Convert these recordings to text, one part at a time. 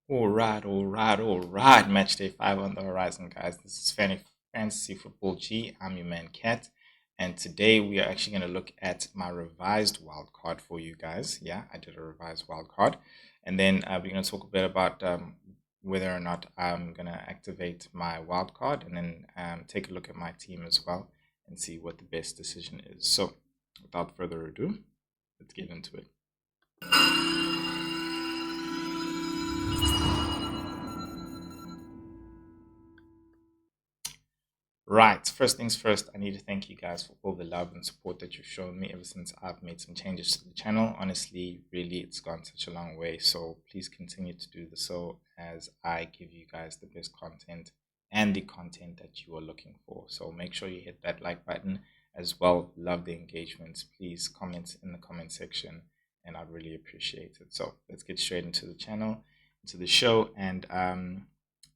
All right. Match day 5 on the horizon, guys. This is Fantasy Football G. I'm your man, Cat. And today we are actually going to look at my revised wild card for you guys. Yeah, I did a revised wild card. And then we're going to talk a bit about whether or not I'm going to activate my wild card and then take a look at my team as well and see what the best decision is. So, without further ado, let's get into it. Right. First things first, I need to thank you guys for all the love and support that you've shown me ever since I've made some changes to the channel. Honestly, really, it's gone such a long way. So please continue to do so as I give you guys the best content and the content that you are looking for. So make sure you hit that like button as well. Love the engagements. Please comment in the comment section and I'd really appreciate it. So let's get straight into the channel, into the show. And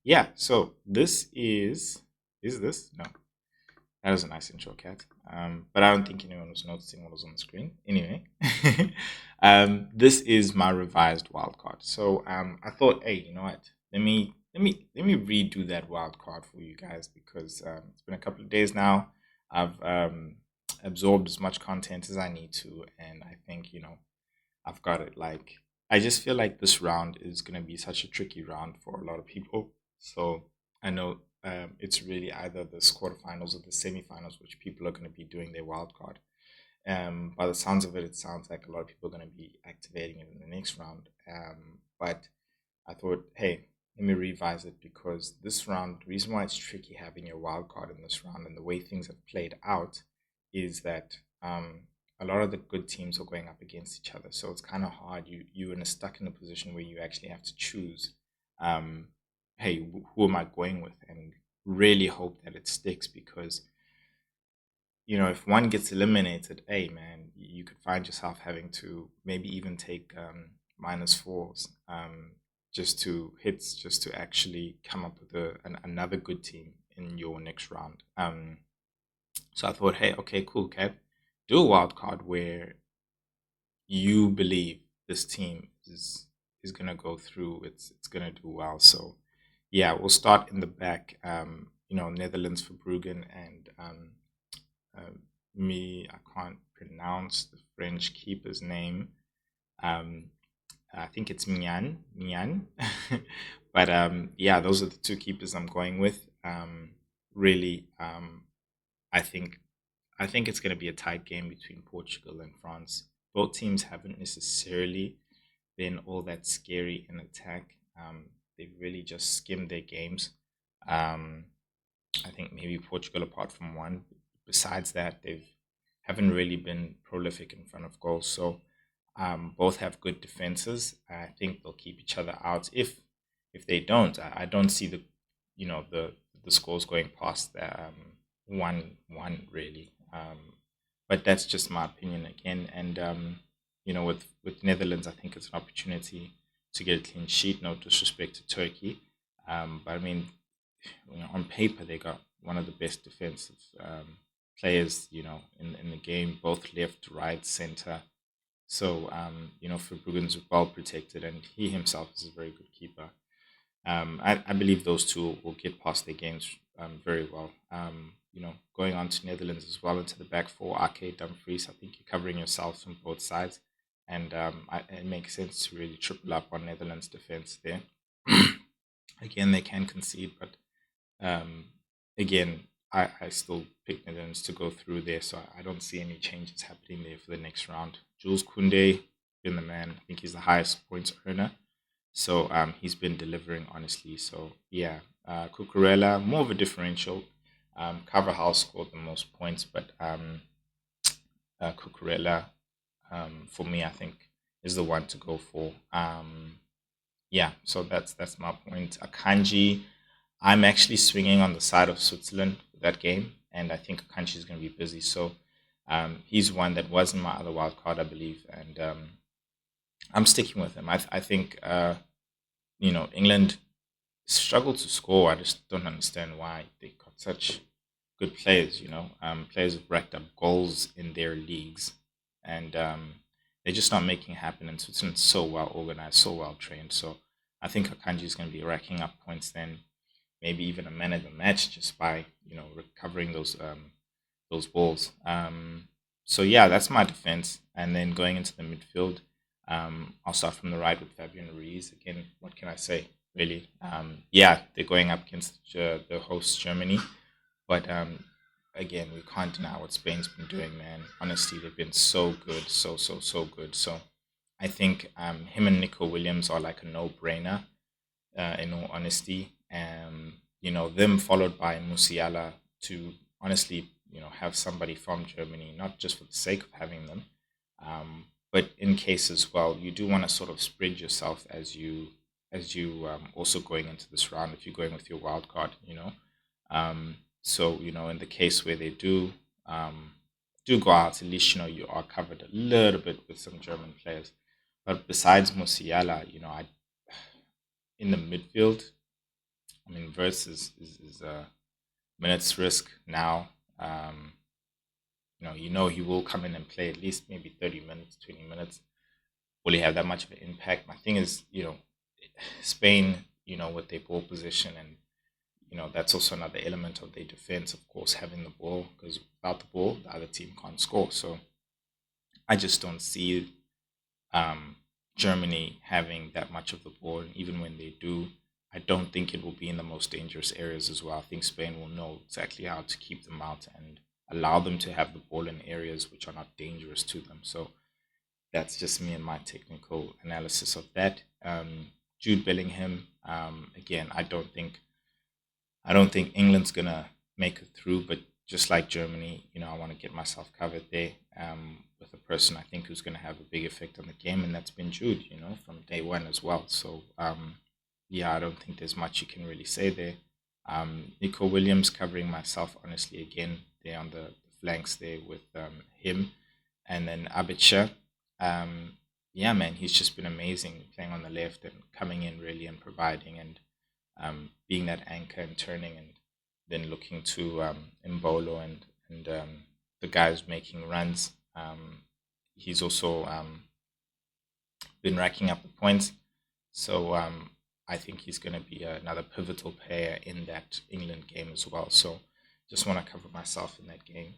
yeah, so this is this? No. That was a nice intro, Cat. But I don't think anyone was noticing what was on the screen. Anyway, this is my revised wildcard. So I thought, hey, you know what? Let me redo that wildcard for you guys because it's been a couple of days now. I've absorbed as much content as I need to, and I think I've got it. Like I just feel like this round is gonna be such a tricky round for a lot of people. So I know it's really either the quarterfinals or the semifinals, which people are going to be doing their wild card. By the sounds of it, it sounds like a lot of people are going to be activating it in the next round. But I thought, hey, let me revise it because this round, the reason why it's tricky having your wild card in this round and the way things have played out is that a lot of the good teams are going up against each other. So it's kind of hard. You're stuck in a position where you actually have to choose. Um, hey, who am I going with? And really hope that it sticks because, if one gets eliminated, hey, man, you could find yourself having to maybe even take minus fours just to actually come up with another good team in your next round. So I thought, hey, okay, cool, Kev. Do a wild card where you believe this team is gonna go through. It's gonna do well. So yeah, we'll start in the back. Netherlands for Bruggen and uh, I can't pronounce the French keeper's name. Um, I think it's Mian. But yeah, those are the two keepers I'm going with. Really, I think I think it's going to be a tight game between Portugal and France. Both teams haven't necessarily been all that scary in attack. They've really just skimmed their games. Um, I think maybe Portugal, apart from one, besides that, they've haven't really been prolific in front of goals. So both have good defenses. I think they'll keep each other out. If they don't, I don't see the scores going past the 1-1 really. But that's just my opinion again. And with Netherlands, I think it's an opportunity to get a clean sheet. No disrespect to Turkey, but I mean, on paper they got one of the best defensive players, in the game, both left, right, center. So Verbruggen's well protected, and he himself is a very good keeper. I believe those two will get past their games very well. Going on to Netherlands as well into the back four, Arcade Dumfries. I think you're covering yourselves from both sides, and it makes sense to really triple up on Netherlands' defense there. Again, they can concede, but um, again, I still pick Netherlands to go through there, so I don't see any changes happening there for the next round. Jules Koundé, been the man. I think he's the highest points earner. So he's been delivering honestly. So yeah, Cucurella more of a differential. Carvajal scored the most points, but Cucurella for me I think is the one to go for. Yeah, so that's my point. Akanji, I'm actually swinging on the side of Switzerland for that game, and I think Akanji is going to be busy. So he's one that was in my other wild card, I believe, and I'm sticking with him. I think England struggle to score. I just don't understand why they got such good players. Players have racked up goals in their leagues, and they're just not making it happen. And Switzerland's so well organized, so well trained. So I think Akanji is going to be racking up points then, maybe even a man of the match just by recovering those balls. So yeah, that's my defense. And then going into the midfield, I'll start from the right with Fabian Ruiz. Again, what can I say? Really, yeah, they're going up against the host Germany, but again, we can't deny what Spain's been doing, man. Honestly, they've been so good, so good. So I think him and Nico Williams are like a no-brainer. In all honesty, them followed by Musiala to honestly, have somebody from Germany, not just for the sake of having them, but in case as well, you do want to sort of spread yourself as you also going into this round if you're going with your wild card, so in the case where they do go out, at least you are covered a little bit with some German players. But besides Musiala, I in the midfield, I mean, versus is minutes risk now. He will come in and play at least maybe 30 minutes, 20 minutes. Will he have that much of an impact? My thing is, Spain, with their ball position, and that's also another element of their defense, of course, having the ball, because without the ball, the other team can't score. So I just don't see um, Germany having that much of the ball. And even when they do, I don't think it will be in the most dangerous areas as well. I think Spain will know exactly how to keep them out and allow them to have the ball in areas which are not dangerous to them. So that's just me and my technical analysis of that. Jude Bellingham, again, I don't think England's gonna make it through, but just like Germany, I want to get myself covered there with a person I think who's gonna have a big effect on the game, and that's been Jude, from day one as well. So yeah, I don't think there's much you can really say there. Nico Williams covering myself, honestly, again there on the flanks there with him, and then Abitcher. Yeah, man, he's just been amazing playing on the left and coming in really and providing and being that anchor and turning and then looking to Mbolo and the guys making runs. He's also been racking up the points, so I think he's going to be another pivotal player in that England game as well. So just want to cover myself in that game.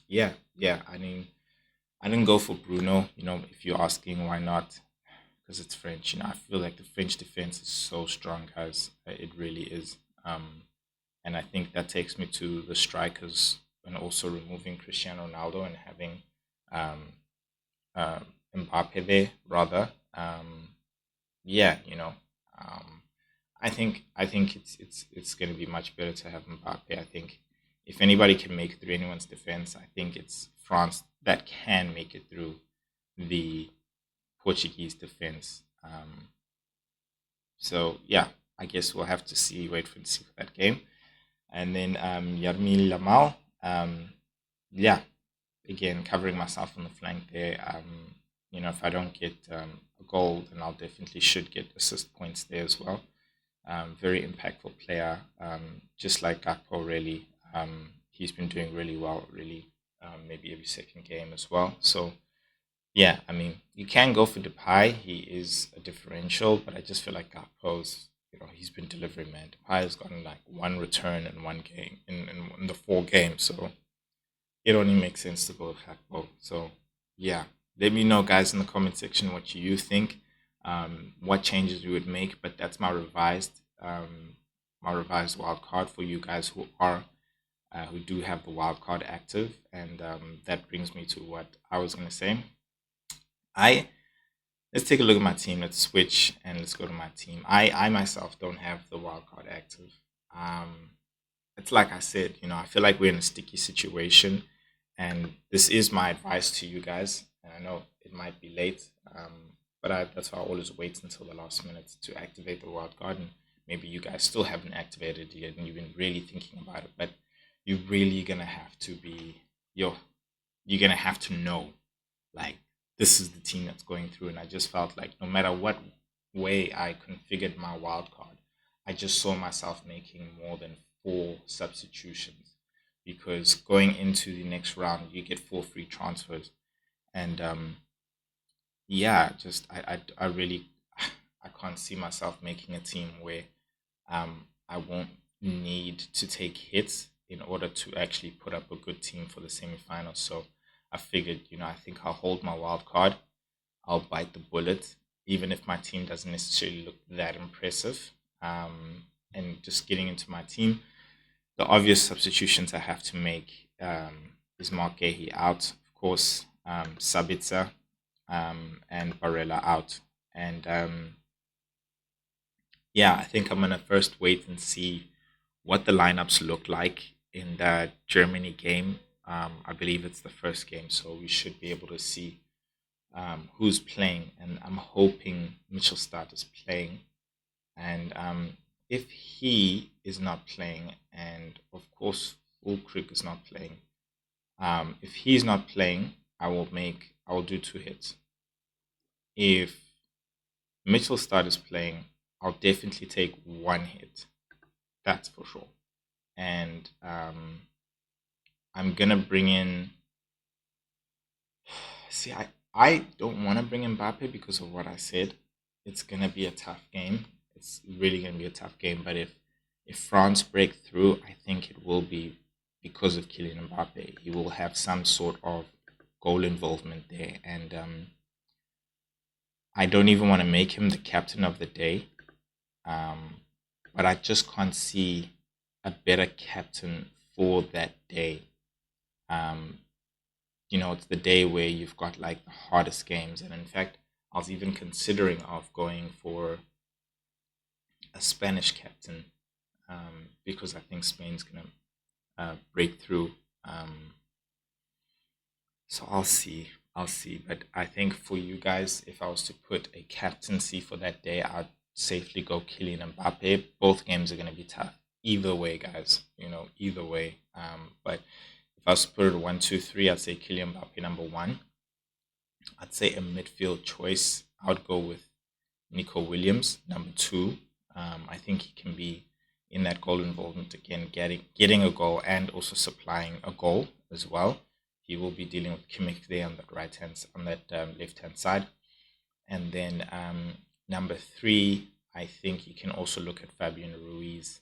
Yeah, yeah. I didn't go for Bruno. If you're asking why not, because it's French. I feel like the French defense is so strong, guys. It really is. And I think that takes me to the strikers and also removing Cristiano Ronaldo and having um, uh, Mbappe there rather. Yeah, I think it's going to be much better to have Mbappe. I think if anybody can make it through anyone's defense, I think it's France that can make it through the Portuguese defense. So yeah, I guess we'll have to see, wait for to see for that game. And then Yarmil Lamal, yeah, again covering myself on the flank there. If I don't get a goal, then I'll definitely should get assist points there as well. Very impactful player, just like Gakpo. Really, he's been doing really well. Really, maybe every second game as well. So yeah, I mean, you can go for Depay. He is a differential, but I just feel like Gakpo's, he's been delivering, man. Depay has gotten like one return in one game, in the four games. So it only makes sense to go with Gakpo. So yeah, let me know, guys, in the comment section what you think, what changes you would make. But that's my revised wild card for you guys who do have the wild card active, and that brings me to what I was gonna say. I Let's take a look at my team. Let's switch and let's go to my team. I myself don't have the wild card active. Um, it's like I said, I feel like we're in a sticky situation, and this is my advice to you guys. And I know it might be late, but that's why I always wait until the last minute to activate the wild card. And maybe you guys still haven't activated it yet, and you've been really thinking about it. But you're really gonna have to be yo. You're gonna have to know, like, this is the team that's going through. And I just felt like no matter what way I configured my wild card, I just saw myself making more than four substitutions, because going into the next round, you get four free transfers. And yeah, just I really I can't see myself making a team where I won't need to take hits in order to actually put up a good team for the semifinals. So I figured, I think I'll hold my wild card. I'll bite the bullet, even if my team doesn't necessarily look that impressive. And just getting into my team, the obvious substitutions I have to make is Mark Gahey out, of course, Sabitzer and Barella out. And yeah, I think I'm going to first wait and see what the lineups look like in the Germany game. I believe it's the first game, so we should be able to see who's playing. And I'm hoping Mitchell Start is playing. And if he is not playing, and of course Ulkrich is not playing, if he's not playing, I will do two hits. If Mitchell Start is playing, I'll definitely take one hit. That's for sure. And I'm gonna bring in. See, I don't want to bring Mbappe because of what I said. It's gonna be a tough game. It's really gonna be a tough game. But if France break through, I think it will be because of Kylian Mbappe. He will have some sort of goal involvement there, and I don't even want to make him the captain of the day. But I just can't see a better captain for that day. Um, it's the day where you've got like the hardest games, and in fact, I was even considering of going for a Spanish captain because I think Spain's gonna break through. So I'll see. I'll see. But I think for you guys, if I was to put a captaincy for that day, I'd safely go Kylian Mbappe. Both games are going to be tough. Either way, guys. Either way. But if I was to put it 1, 2, 3, I'd say Kylian Mbappe number one. I'd say a midfield choice. I would go with Nico Williams number two. I think he can be in that goal involvement again, getting a goal and also supplying a goal as well. He will be dealing with Kimmich there on that left hand side, and then number three, I think you can also look at Fabian Ruiz.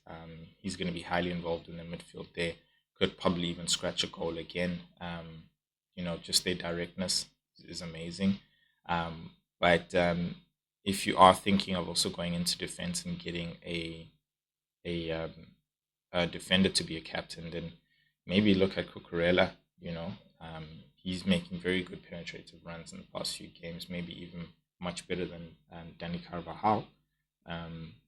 He's going to be highly involved in the midfield there. Could probably even scratch a goal again. Just their directness is amazing. But if you are thinking of also going into defense and getting a defender to be a captain, then maybe look at Cucurella. He's making very good penetrative runs in the past few games, maybe even much better than Danny Carvajal.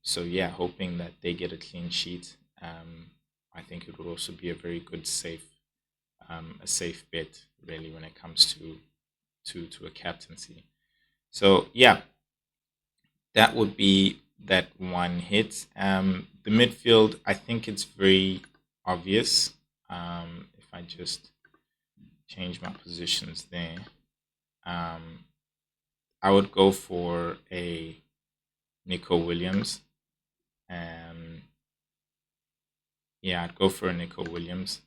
So yeah, hoping that they get a clean sheet. I think it would also be a very good a safe bet really when it comes to a captaincy. So yeah, that would be that one hit. The midfield, I think it's very obvious. If I just change my positions there, I would go for a Nico Williams. Yeah, I'd go for a Nico Williams,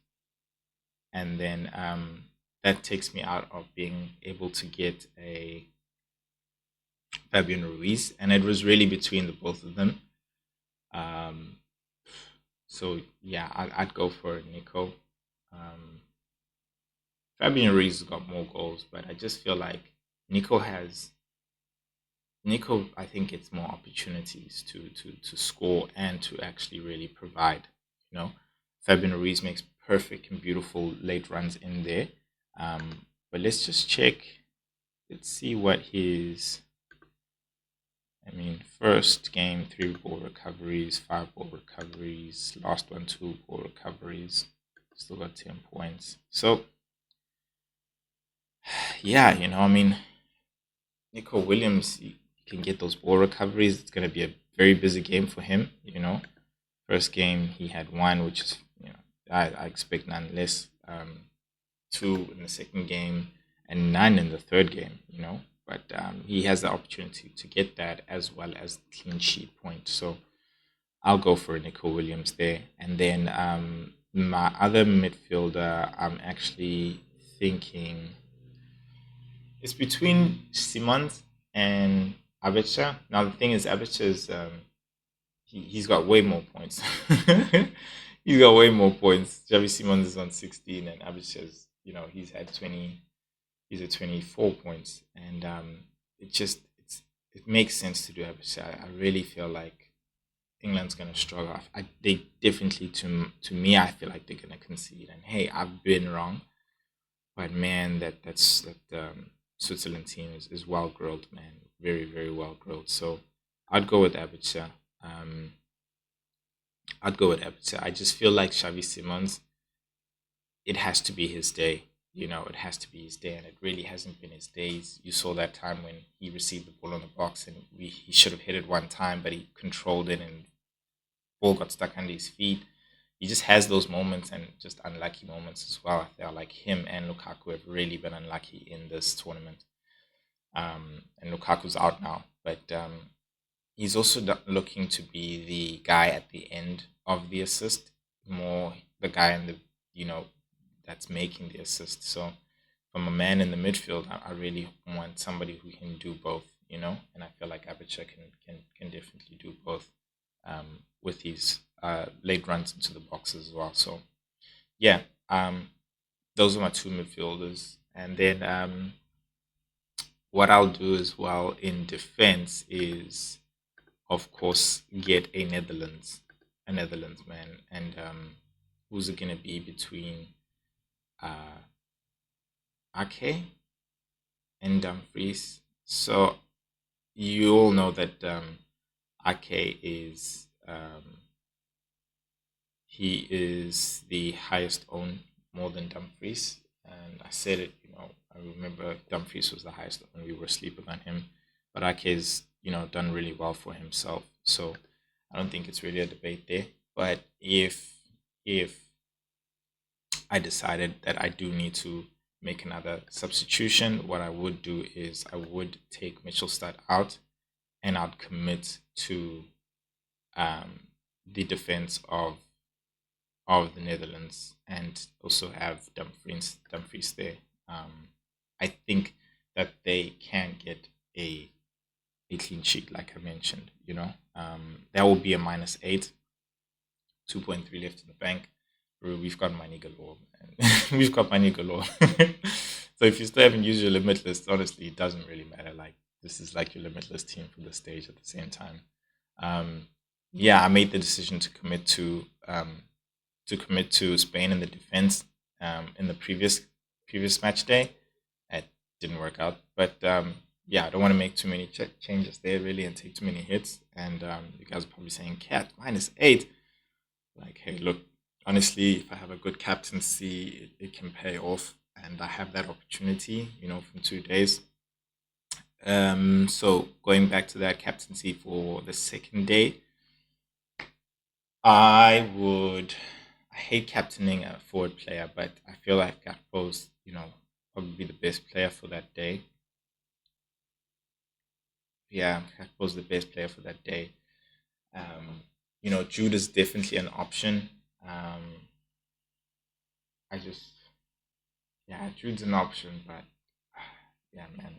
and then that takes me out of being able to get a Fabian Ruiz, and it was really between the both of them. Um, so yeah, I'd go for Nico. Um, Fabian Ruiz has got more goals, but I just feel like Nico has Nico. I think gets more opportunities to score and to actually really provide. Fabian Ruiz makes perfect and beautiful late runs in there. But let's just check. Let's see what his. First game, 3 ball recoveries, 5 ball recoveries, last one, 2 ball recoveries. Still got 10 points. So, yeah, Nico Williams, he can get those ball recoveries. It's going to be a very busy game for him. First game, he had 1, which is, I expect none less. 2 in the second game, and 9 in the third game, But he has the opportunity to get that as well as the clean sheet point. So I'll go for Nico Williams there. And then my other midfielder, I'm actually thinking it's between Simons and Abicha. Now the thing is, Abicha is he's got way more points. He's got way more points. Javi Simons is on 16, and Abicha is, he's had 20. He's at 24 points, and it makes sense to do Abicha. I really feel like England's going to struggle. They definitely, to me, I feel like they're going to concede. And hey, I've been wrong, but man, that Switzerland team is well grilled, man, very very well grilled. So I'd go with Abicha. Um, I'd go with Abicha. I just feel like Xavi Simons, it has to be his day. It has to be his day, and it really hasn't been his days. You saw that time when he received the ball on the box, and he should have hit it one time, but he controlled it, and ball got stuck under his feet. He just has those moments and just unlucky moments as well. I feel like him and Lukaku have really been unlucky in this tournament. And Lukaku's out now, but he's also looking to be the guy at the end of the assist, more the guy in the you know that's making the assist. So from a man in the midfield, I really want somebody who can do both, and I feel like Abicha can definitely do both with his late runs into the box as well. So yeah, those are my two midfielders, and then what I'll do as well in defense is, of course, get a Netherlands man, and who's it gonna be between uh, Ake and Dumfries? So you all know that Ake is he is the highest owned, more than Dumfries, and I said it. I remember Dumfries was the highest owned. We were sleeping on him, but Ake's done really well for himself. So I don't think it's really a debate there. But if I decided that I do need to make another substitution, what I would do is I would take Mitchell Start out, and I'd commit to the defense of the Netherlands, and also have Dumfries there. I think that they can get a clean sheet, like I mentioned. That will be a -8, 2.3 left in the bank. We've got money galore, man. We've got money galore. So if you still haven't used your limitless, honestly, it doesn't really matter. Like, this is like your limitless team for the stage at the same time. Um, yeah, I made the decision to commit to Spain in the defense in the previous match day. It didn't work out, but yeah, I don't want to make too many changes there really and take too many hits. And you guys are probably saying, "Cat -8." Like, hey, look, honestly, if I have a good captaincy, it can pay off, and I have that opportunity, from 2 days. So going back to that captaincy for the second day, I would. I hate captaining a forward player, but I feel like Gakpo's, probably the best player for that day. Yeah, Gakpo's the best player for that day. Jude is definitely an option. Um, I just, yeah, Jude's an option, but yeah, man,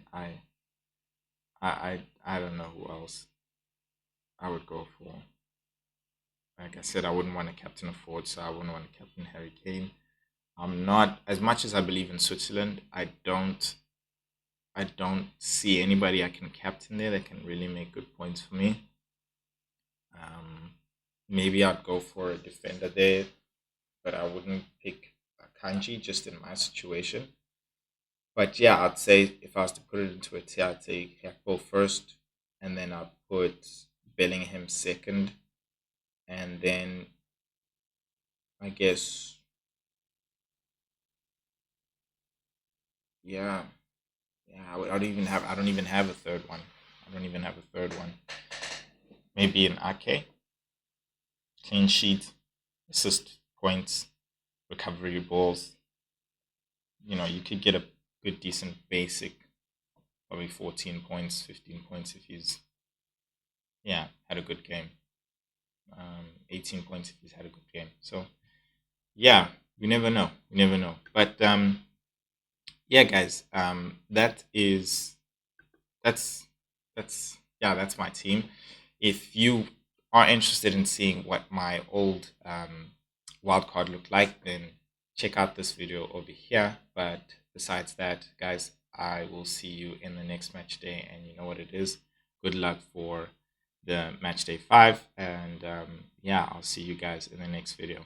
I don't know who else I would go for. Like I said, I wouldn't want to captain a forward, so I wouldn't want to captain Harry Kane. I'm not, as much as I believe in Switzerland. I don't see anybody I can captain there that can really make good points for me. Um, Maybe I'd go for a defender there, but I wouldn't pick a Kanji just in my situation. But yeah, I'd say if I was to put it into a tier, I'd take Heckel first, and then I'd put Bellingham second, and then I guess, yeah, yeah, I don't even have a third one. I don't even have a third one. Maybe an Ake, clean sheet, assist points, recovery balls. You could get a good, decent basic, probably 14 points, 15 points if he's, yeah, had a good game. 18 points if he's had a good game. So yeah, we never know. We never know. But yeah, guys, that's that's yeah, that's my team. If you are interested in seeing what my old wildcard looked like, then check out this video over here. But besides that, guys, I will see you in the next match day, and you know what it is. Good luck for the match day 5, and yeah, I'll see you guys in the next video.